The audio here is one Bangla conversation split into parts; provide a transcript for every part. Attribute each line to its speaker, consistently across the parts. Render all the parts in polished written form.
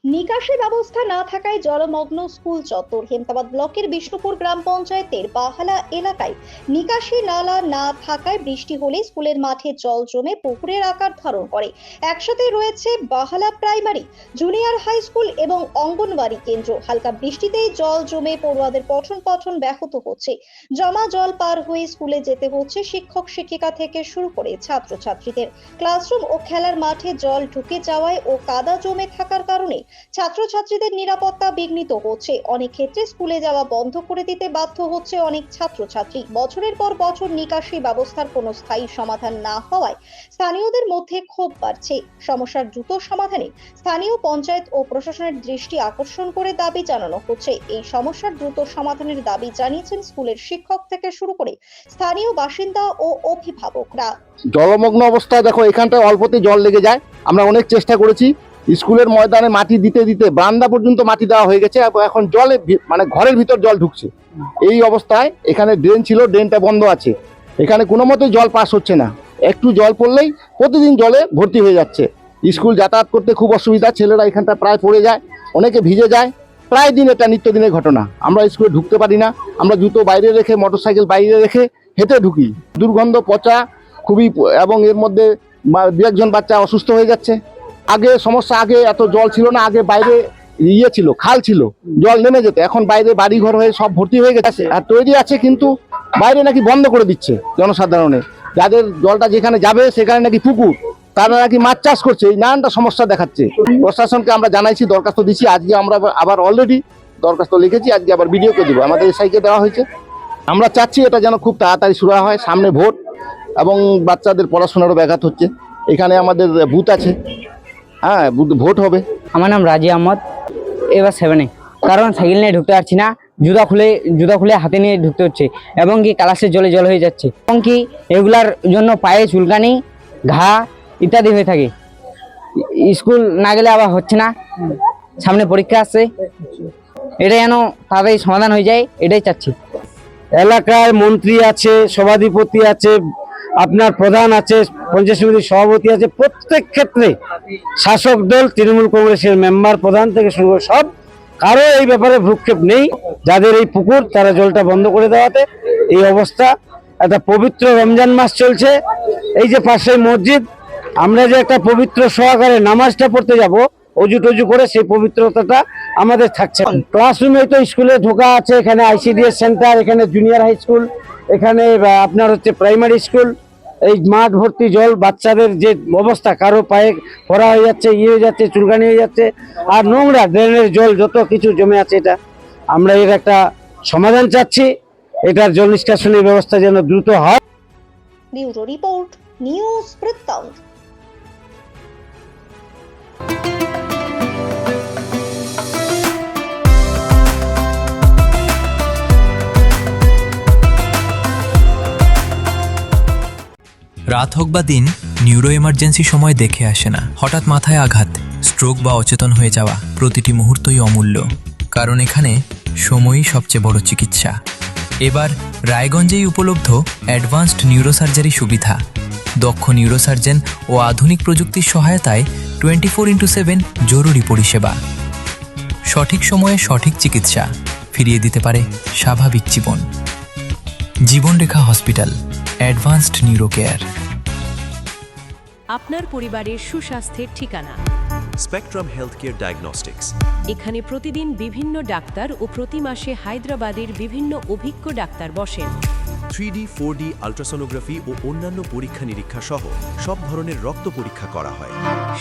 Speaker 1: নিকাশি ব্যবস্থা না থাকায় জলমগ্ন স্কুল চত্বর। হেমতাবাদ ব্লকের বিষ্ণুপুর গ্রাম পঞ্চায়েতের বাহালা এলাকায় নিকাশি নালা না থাকায় বৃষ্টি হলে স্কুলের মাঠে জল জমে পুকুরের আকার ধারণ করে। একসাথে রয়েছে বাহালা প্রাইমারি, জুনিয়র হাই স্কুল এবং অঙ্গনওয়াড়ি কেন্দ্র। হালকা বৃষ্টিতেই জল জমে পড়ুয়াদের পঠন পাঠন ব্যাহত হচ্ছে। জমা জল পার হয়ে স্কুলে যেতে হচ্ছে শিক্ষক শিক্ষিকা থেকে শুরু করে ছাত্রছাত্রীদের। ক্লাসরুম ও খেলার মাঠে জল ঢুকে যাওয়ায় ও কাদা জমে থাকার কারণে ছাত্রছাত্রীদের নিরাপত্তা বিঘ্নিত হচ্ছে। অনেক ক্ষেত্রে স্কুলে যাওয়া বন্ধ করে দিতে বাধ্য হচ্ছে অনেক ছাত্রছাত্রী। বছরের পর বছর নিকাশি ব্যবস্থার কোনো স্থায়ী সমাধান না হওয়ায় স্থানীয়দের মধ্যে ক্ষোভ বাড়ছে। সমস্যার দ্রুত সমাধানে স্থানীয় পঞ্চায়েত ও প্রশাসনের দৃষ্টি আকর্ষণ করে দাবি জানানো হচ্ছে। এই সমস্যার দ্রুত সমাধানের দাবি জানিয়েছেন স্কুলের শিক্ষক থেকে শুরু করে স্থানীয় বাসিন্দা ও অভিভাবকরা।
Speaker 2: জলমগ্ন অবস্থায় দেখো, এখানটায় অল্পতে জল লেগে যায়। আমরা অনেক চেষ্টা করেছি, স্কুলের ময়দানে মাটি দিতে দিতে বারান্দা পর্যন্ত মাটি দেওয়া হয়ে গেছে। এখন জলে মানে ঘরের ভিতর জল ঢুকছে। এই অবস্থায় এখানে ড্রেন ছিল, ড্রেনটা বন্ধ আছে। এখানে কোনো মতেই জল পাস হচ্ছে না। একটু জল পড়লেই প্রতিদিন জলে ভর্তি হয়ে যাচ্ছে। স্কুল যাতায়াত করতে খুব অসুবিধা। ছেলেরা এখানটা প্রায় পড়ে যায়, অনেকে ভিজে যায়। প্রায় দিন এটা নিত্যদিনের ঘটনা। আমরা স্কুলে ঢুকতে পারি না। আমরা জুতো বাইরে রেখে, মোটরসাইকেল বাইরে রেখে হেঁটে ঢুকি। দুর্গন্ধ, পচা খুবই, এবং এর মধ্যে দু একজন বাচ্চা অসুস্থ হয়ে যাচ্ছে। আগে সমস্যা, আগে এত জল ছিল না। আগে বাইরে ছিল, খাল ছিল, জল নেমে যেত। এখন বাইরে বাড়ি ঘর হয়ে সব ভর্তি হয়ে গেছে। আর তৈরি আছে, কিন্তু বাইরে নাকি বন্ধ করে দিচ্ছে জনসাধারণে। যাদের জলটা যেখানে যাবে সেখানে নাকি পুকুর, তারা নাকি মাছ চাষ করছে। এই নানানটা সমস্যা দেখাচ্ছে। প্রশাসনকে আমরা জানাইছি, দরখাস্ত দিচ্ছি। আজকে আমরা আবার অলরেডি দরখাস্ত লিখেছি, আজকে আবার ভিডিওকে দেবো। আমাদের এসআইকে দেওয়া হয়েছে। আমরা চাচ্ছি এটা যেন খুব তাড়াতাড়ি শুরু হয়। সামনে ভোট এবং বাচ্চাদের পড়াশোনারও ব্যাঘাত হচ্ছে। এখানে আমাদের বুথ আছে, হ্যাঁ, ভোট হবে।
Speaker 3: আমার নাম রাজি আহমদ, এবার 7-এ। কারণ সাইকেল নিয়ে ঢুকতে পারছি না, জুতা খুলে হাতে নিয়ে ঢুকতে হচ্ছে, এবং কি ক্লাসের জলে জল হয়ে যাচ্ছে, এবং কি এগুলার জন্য পায়ে চুলকানি, ঘা ইত্যাদি হয়ে থাকে। স্কুল না গেলে আবার হচ্ছে না, সামনে পরীক্ষা আসছে। এটা যেন তাড়াতাড়ি সমাধান হয়ে যায়, এটাই চাচ্ছি।
Speaker 4: এলাকার মন্ত্রী আছে, সভাধিপতি আছে, আপনার প্রধান আছে, পঞ্চায়েত সমিতির সভাপতি আছে। প্রত্যেক ক্ষেত্রে শাসক দল তৃণমূল কংগ্রেসের মেম্বার, প্রধান থেকে শুরু করে সব কারো এই ব্যাপারে ভ্রুক্ষেপ নেই। যাদের এই পুকুর, তারা জলটা বন্ধ করে দেওয়াতে এই অবস্থা। একটা পবিত্র রমজান মাস চলছে। এই যে পাশে মসজিদ, আমরা যে একটা পবিত্র সহকারে নামাজটা পড়তে যাব, অজু টজু করে, সেই পবিত্রতাটা আমাদের থাকছে। ক্লাসরুমে তো স্কুলে ঢোকা আছে, এখানে ICDS সেন্টার, এখানে জুনিয়র হাই স্কুল, এখানে আপনার হচ্ছে প্রাইমারি স্কুল। এই মাঠ ভর্তি জল, বাচ্চাদের যে অবস্থা, কারো পায়ে পড়া হয়ে যাচ্ছে, হয়ে যাচ্ছে, চুলকানি হয়ে যাচ্ছে। আর নোংরা ড্রেনের জল যত কিছু জমে আছে, এটা আমরা এর একটা সমাধান চাচ্ছি। এটার জল নিষ্কাশনের ব্যবস্থা যেন দ্রুত হয়।
Speaker 1: ব্যুরো রিপোর্ট, নিউজ বৃত্তান্ত।
Speaker 5: রাত হোক বা দিন, নিউরো এমার্জেন্সি সময় দেখে আসে না। হঠাৎ মাথায় আঘাত, স্ট্রোক বা অচেতন হয়ে যাওয়া, প্রতিটি মুহূর্তই অমূল্য। কারণ এখানে সময়ই সবচেয়ে বড় চিকিৎসা। এবার রায়গঞ্জেই উপলব্ধ অ্যাডভান্সড নিউরোসার্জারি সুবিধা। দক্ষ নিউরোসার্জন ও আধুনিক প্রযুক্তির সহায়তায় 24x7 জরুরি পরিষেবা। সঠিক সময়ে সঠিক চিকিৎসা ফিরিয়ে দিতে পারে স্বাভাবিক জীবন। জীবনরেখা হসপিটাল, অ্যাডভান্সড নিউরো কেয়ার।
Speaker 6: আপনার পরিবারের সুস্বাস্থ্যের ঠিকানা
Speaker 7: স্পেকট্রাম হেলথকেয়ার ডায়াগনস্টিক্স।
Speaker 6: এখানে প্রতিদিন বিভিন্ন ডাক্তার ও প্রতি মাসে হায়দ্রাবাদের বিভিন্ন অভিজ্ঞ ডাক্তার বসেন।
Speaker 7: 3D, 4D আল্ট্রাসোনোগ্রাফি ও অন্যান্য পরীক্ষা নিরীক্ষা সহ সব ধরনের রক্ত পরীক্ষা করা হয়।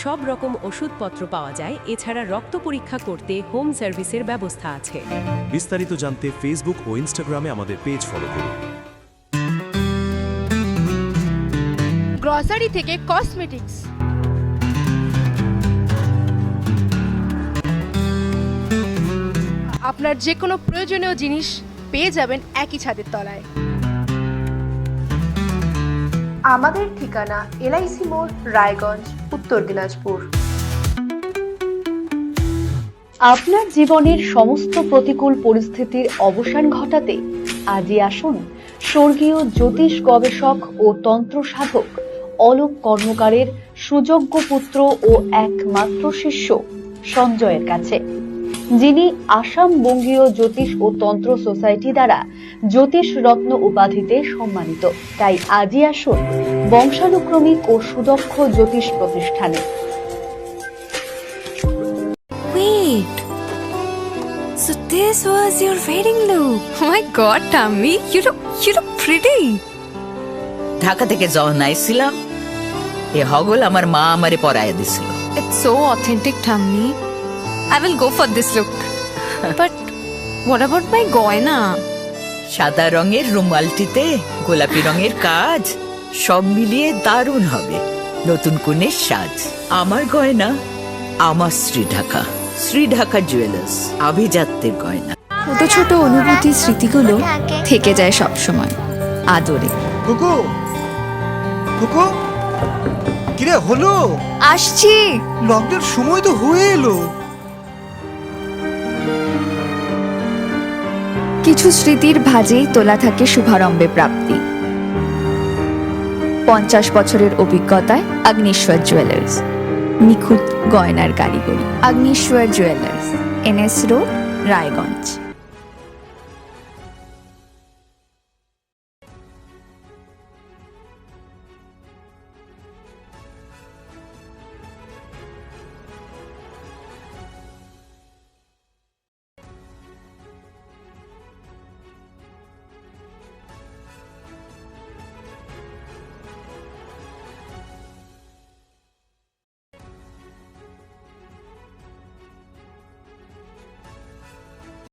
Speaker 6: সব রকম ওষুধপত্র পাওয়া যায়। এছাড়া রক্ত পরীক্ষা করতে হোম সার্ভিসের ব্যবস্থা আছে।
Speaker 7: বিস্তারিত জানতে ফেসবুক ও ইনস্টাগ্রামে আমাদের পেজ ফলো করুন।
Speaker 8: গ্রসারি থেকে কসমেটিক্স, আপনার যে কোনো প্রয়োজনীয় জিনিস পেয়ে যাবেন একই ছাদের তলায়।
Speaker 9: আমাদের ঠিকানা LIC মোড়, রায়গঞ্জ, উত্তর দিনাজপুর।
Speaker 1: আপনার জীবনের সমস্ত প্রতিকূল পরিস্থিতির অবসান ঘটাতে
Speaker 10: আজই আসুন স্বর্গীয় জ্যোতিষ গবেষক ও তন্ত্র সাধক অলোক কর্মকারের সুযোগ্য পুত্র ও একমাত্র শিষ্য সঞ্জয়ের কাছে, যিনি আসাম বঙ্গীয় জ্যোতিষ ও তন্ত্র সোসাইটি দ্বারা জ্যোতিষ রত্ন উপাধিতে সম্মানিত। তাই আজই আসুন বংশানুক্রমিক ও সুদক্ষ জ্যোতিষ প্রতিষ্ঠানে।
Speaker 8: Wait. So this was your wedding look. Oh my god, Tammy, you look pretty.
Speaker 11: Dhaka থেকে যখন আইছিলাম এ হগল আমার মা আমারে পরায় দিছিল।
Speaker 8: It's so authentic, Tammy. I will go for this look. But what about my goina?
Speaker 11: সাদা রঙের রুমালটিতে গোলাপি রঙের কাজ, সব মিলিয়ে দারুণ হবে নতুন কনের সাজ। আমার গয়না আমার শ্রী ঢাকা জুয়েলার্স, আভিজাত্যের গয়না।
Speaker 8: ছোট ছোট অনুভূতি স্মৃতিগুলো থেকে যায় সব সময় আদরে।
Speaker 12: কুকু কুকু কিরে হলো?
Speaker 8: আসছি।
Speaker 12: লকডাউন সময় তো হয়ে এলো।
Speaker 8: কিছু স্মৃতির ভাজেই তোলা থাকে শুভারম্ভে প্রাপ্তি। 50 বছরের অভিজ্ঞতায় আগ্নেশ্বর জুয়েলার্স, নিখুঁত গয়নার কারিগরি। Agneshwar jewellers, NS road, Raiganj.